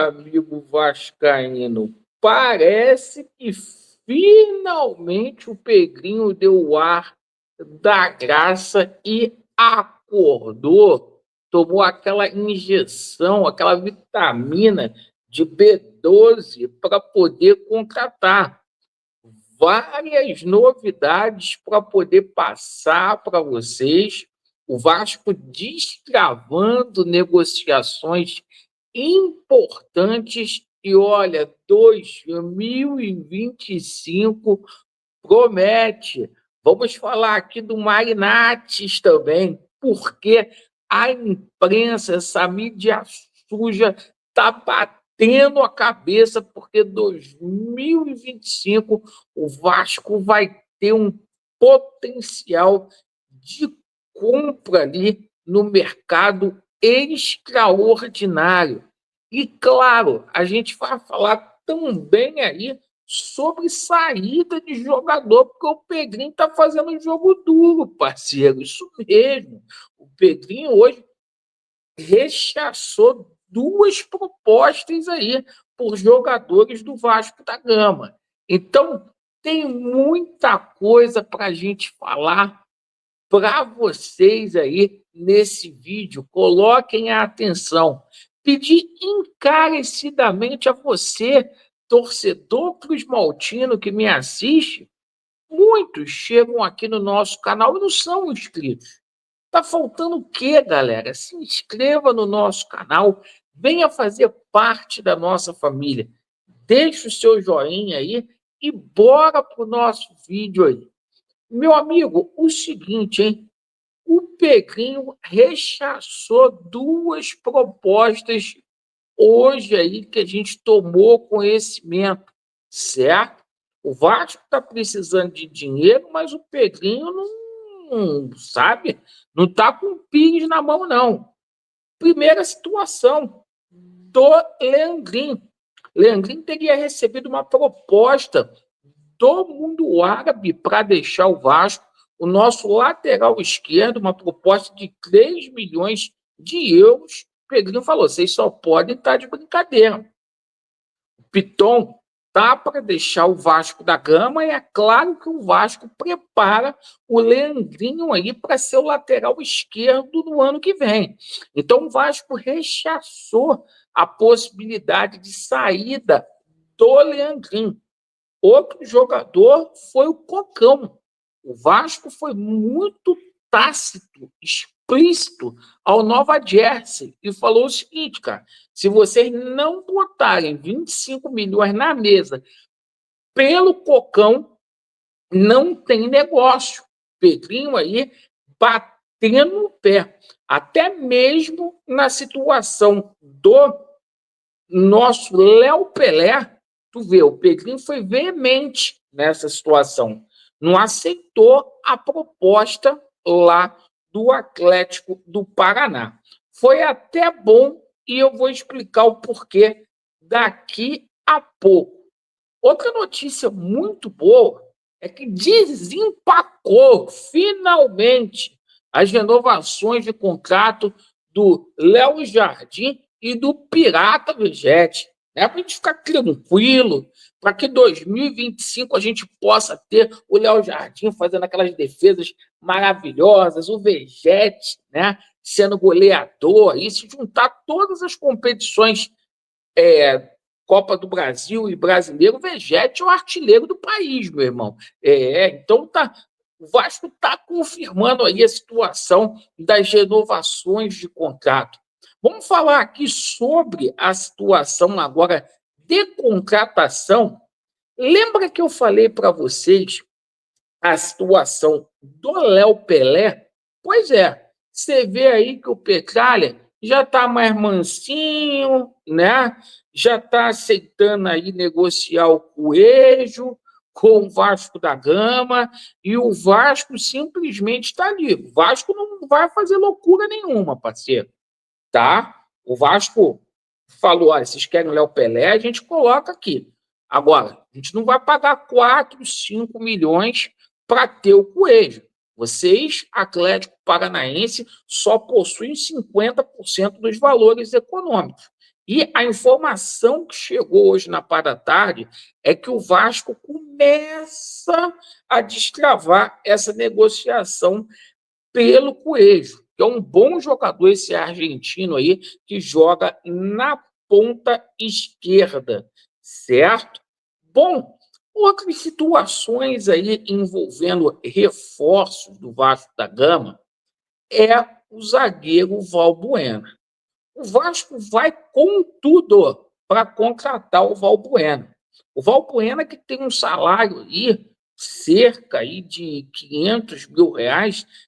amigo vascaíno, parece que finalmente o Pedrinho deu o ar da graça e acordou, tomou aquela injeção, aquela vitamina de B12 para poder contratar várias novidades para poder passar para vocês. O Vasco destravando negociações importantes e olha, 2025 promete. Vamos falar aqui do Marinates também, porque a imprensa, essa mídia suja, está batendo a cabeça, porque 2025 o Vasco vai ter um potencial de compra ali no mercado extraordinário. E, claro, a gente vai falar também aí sobre saída de jogador, porque o Pedrinho está fazendo um jogo duro, parceiro. Isso mesmo. O Pedrinho hoje rechaçou duas propostas aí por jogadores do Vasco da Gama. Então, tem muita coisa para a gente falar para vocês aí nesse vídeo. Coloquem a atenção. Pedir encarecidamente a você, torcedor cruzmaltino que me assiste, muitos chegam aqui no nosso canal e não são inscritos. Tá faltando o quê, galera? Se inscreva no nosso canal, venha fazer parte da nossa família. Deixe o seu joinha aí e bora pro nosso vídeo aí. Meu amigo, o seguinte, hein? O Pedrinho rechaçou duas propostas hoje aí que a gente tomou conhecimento, certo? O Vasco está precisando de dinheiro, mas o Pedrinho não sabe, não está com o Pires na mão, não. Primeira situação do Leandrinho. Leandrinho teria recebido uma proposta do mundo árabe para deixar o Vasco. O nosso lateral esquerdo, uma proposta de 3 milhões de euros. O Pedrinho falou: vocês só podem estar de brincadeira. O Piton tá para deixar o Vasco da Gama e é claro que o Vasco prepara o Leandrinho aí para ser o lateral esquerdo no ano que vem. Então o Vasco rechaçou a possibilidade de saída do Leandrinho. Outro jogador foi o Cocão. O Vasco foi muito tácito, explícito ao Nova Jersey e falou o seguinte, cara: se vocês não botarem 25 milhões na mesa pelo Cocão, não tem negócio. Pedrinho aí batendo o pé. Até mesmo na situação do nosso Léo Pelé, tu vê, o Pedrinho foi veemente nessa situação. Não aceitou a proposta lá do Atlético do Paraná. Foi até bom e eu vou explicar o porquê daqui a pouco. Outra notícia muito boa é que desempacou finalmente as renovações de contrato do Léo Jardim e do Pirata Vegetti, né? Para a gente ficar tranquilo, para que 2025 a gente possa ter o Léo Jardim fazendo aquelas defesas maravilhosas, o Vegetti, né, sendo goleador, e se juntar todas as competições, Copa do Brasil e Brasileiro, o Vegetti é o artilheiro do país, meu irmão. Então o Vasco está confirmando aí a situação das renovações de contrato. Vamos falar aqui sobre a situação agora de contratação. Lembra que eu falei para vocês a situação do Léo Pelé? Pois é, você vê aí que o Petralha já está mais mansinho, né? Já está aceitando aí negociar o Coelho com o Vasco da Gama, e o Vasco simplesmente está ali. O Vasco não vai fazer loucura nenhuma, parceiro, tá? O Vasco falou: olha, vocês querem o Léo Pelé, a gente coloca aqui. Agora, a gente não vai pagar 4, 5 milhões para ter o Coelho. Vocês, Atlético Paranaense, só possuem 50% dos valores econômicos. E a informação que chegou hoje na parte da tarde é que o Vasco começa a destravar essa negociação pelo Coelho, que é um bom jogador, esse argentino aí, que joga na ponta esquerda, certo? Bom, outras situações aí envolvendo reforços do Vasco da Gama é o zagueiro Valbuena. O Vasco vai com tudo para contratar o Valbuena. O Valbuena que tem um salário aí, cerca aí de R$ 500 mil,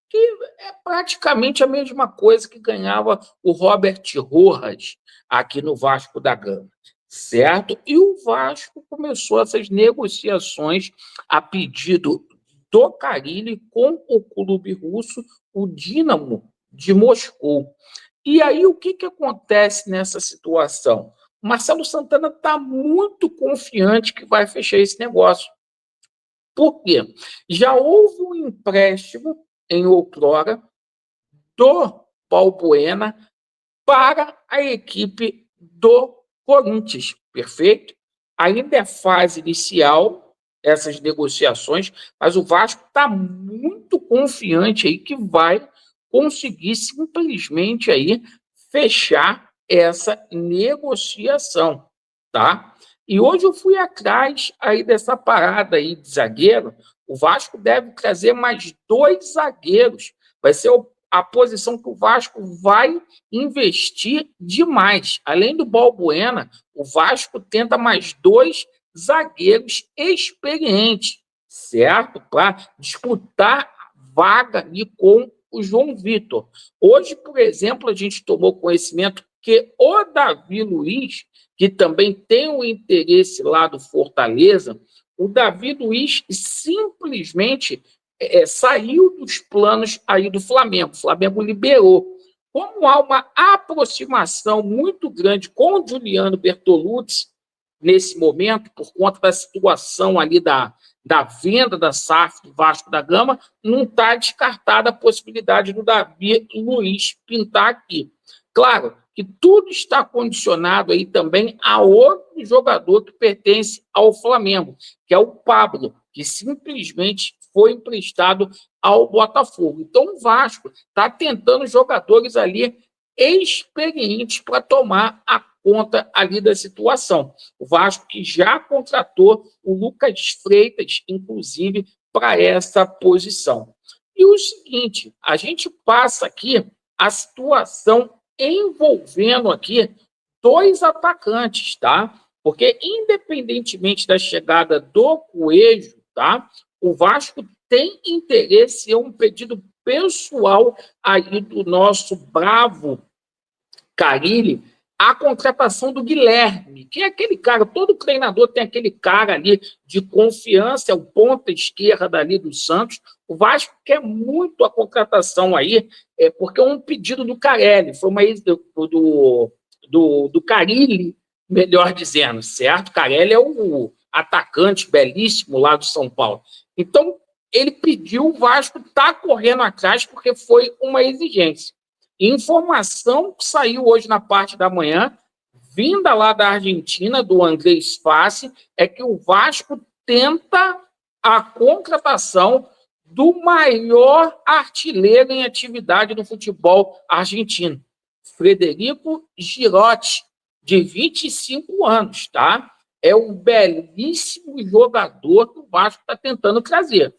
que é praticamente a mesma coisa que ganhava o Robert Rojas aqui no Vasco da Gama, certo? E o Vasco começou essas negociações a pedido do Carille com o clube russo, o Dinamo de Moscou. E aí, o que acontece nessa situação? O Marcelo Santana está muito confiante que vai fechar esse negócio. Por quê? Já houve um empréstimo em outrora do Balbuena para a equipe do Corinthians, perfeito? Ainda é fase inicial essas negociações, mas o Vasco está muito confiante aí que vai conseguir simplesmente aí fechar essa negociação, tá? E hoje eu fui atrás aí dessa parada aí de zagueiro. O Vasco deve trazer mais 2 zagueiros. Vai ser a posição que o Vasco vai investir demais. Além do Balbuena, o Vasco tenta mais 2 zagueiros experientes, certo? Para disputar vaga ali com o João Vitor. Hoje, por exemplo, a gente tomou conhecimento que o Davi Luiz, que também tem um interesse lá do Fortaleza, o Davi Luiz simplesmente saiu dos planos aí do Flamengo. O Flamengo liberou. Como há uma aproximação muito grande com o Juliano Bertolucci nesse momento, por conta da situação ali da venda da SAF do Vasco da Gama, não está descartada a possibilidade do Davi Luiz pintar aqui. Claro que tudo está condicionado aí também a outro jogador que pertence ao Flamengo, que é o Pablo, que simplesmente foi emprestado ao Botafogo. Então, o Vasco está tentando jogadores ali experientes para tomar a conta ali da situação. O Vasco que já contratou o Lucas Freitas, inclusive, para essa posição. E o seguinte, a gente passa aqui a situação envolvendo aqui 2 atacantes, tá? Porque independentemente da chegada do Coelho, tá? O Vasco tem interesse, é um pedido pessoal aí do nosso bravo Carille, a contratação do Guilherme, que é aquele cara, todo treinador tem aquele cara ali de confiança, é o ponta esquerda ali do Santos. O Vasco quer muito a contratação aí, porque é um pedido do Carelli, foi uma do Carille, melhor dizendo, certo? Carelli é o atacante belíssimo lá do São Paulo. Então, ele pediu, o Vasco está correndo atrás porque foi uma exigência. Informação que saiu hoje na parte da manhã, vinda lá da Argentina, do Andrés Fassi, é que o Vasco tenta a contratação do maior artilheiro em atividade no futebol argentino, Frederico Girotti, de 25 anos, tá? É um belíssimo jogador que o Vasco está tentando trazer,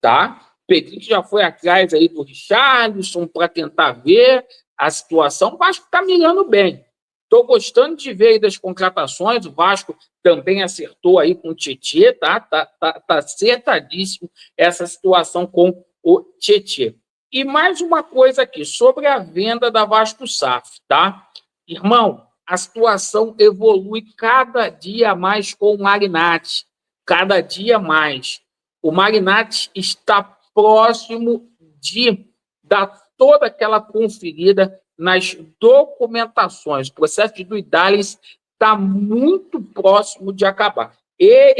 tá? Pedrinho já foi atrás aí do Richarlison para tentar ver a situação. O Vasco está mirando bem. Estou gostando de ver aí das contratações. O Vasco também acertou aí com o Tietê, tá? Tá acertadíssimo essa situação com o Tietê. E mais uma coisa aqui, sobre a venda da Vasco SAF, tá? Irmão, a situação evolui cada dia mais com o Marinatti. Cada dia mais. O Marinatti está próximo de dar toda aquela conferida nas documentações. O processo de due diligence está muito próximo de acabar. E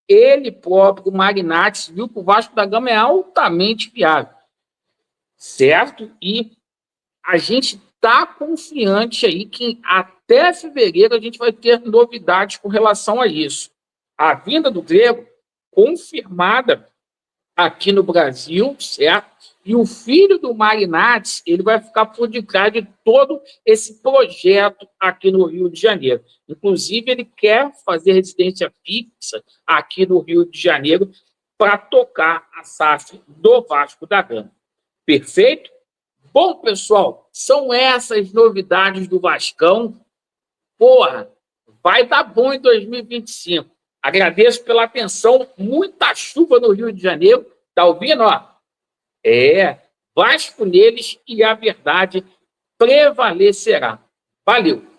ele próprio, o Marinatti, viu que o Vasco da Gama é altamente viável, certo? E a gente está confiante aí que até fevereiro a gente vai ter novidades com relação a isso. A vinda do Grego confirmada aqui no Brasil, certo? E o filho do Marinatti, ele vai ficar por detrás de todo esse projeto aqui no Rio de Janeiro. Inclusive, ele quer fazer residência fixa aqui no Rio de Janeiro para tocar a SAF do Vasco da Gama. Perfeito? Bom, pessoal, são essas novidades do Vascão. Porra, vai dar bom em 2025. Agradeço pela atenção. Muita chuva no Rio de Janeiro. Tá ouvindo? Ó? Vasco neles e a verdade prevalecerá. Valeu!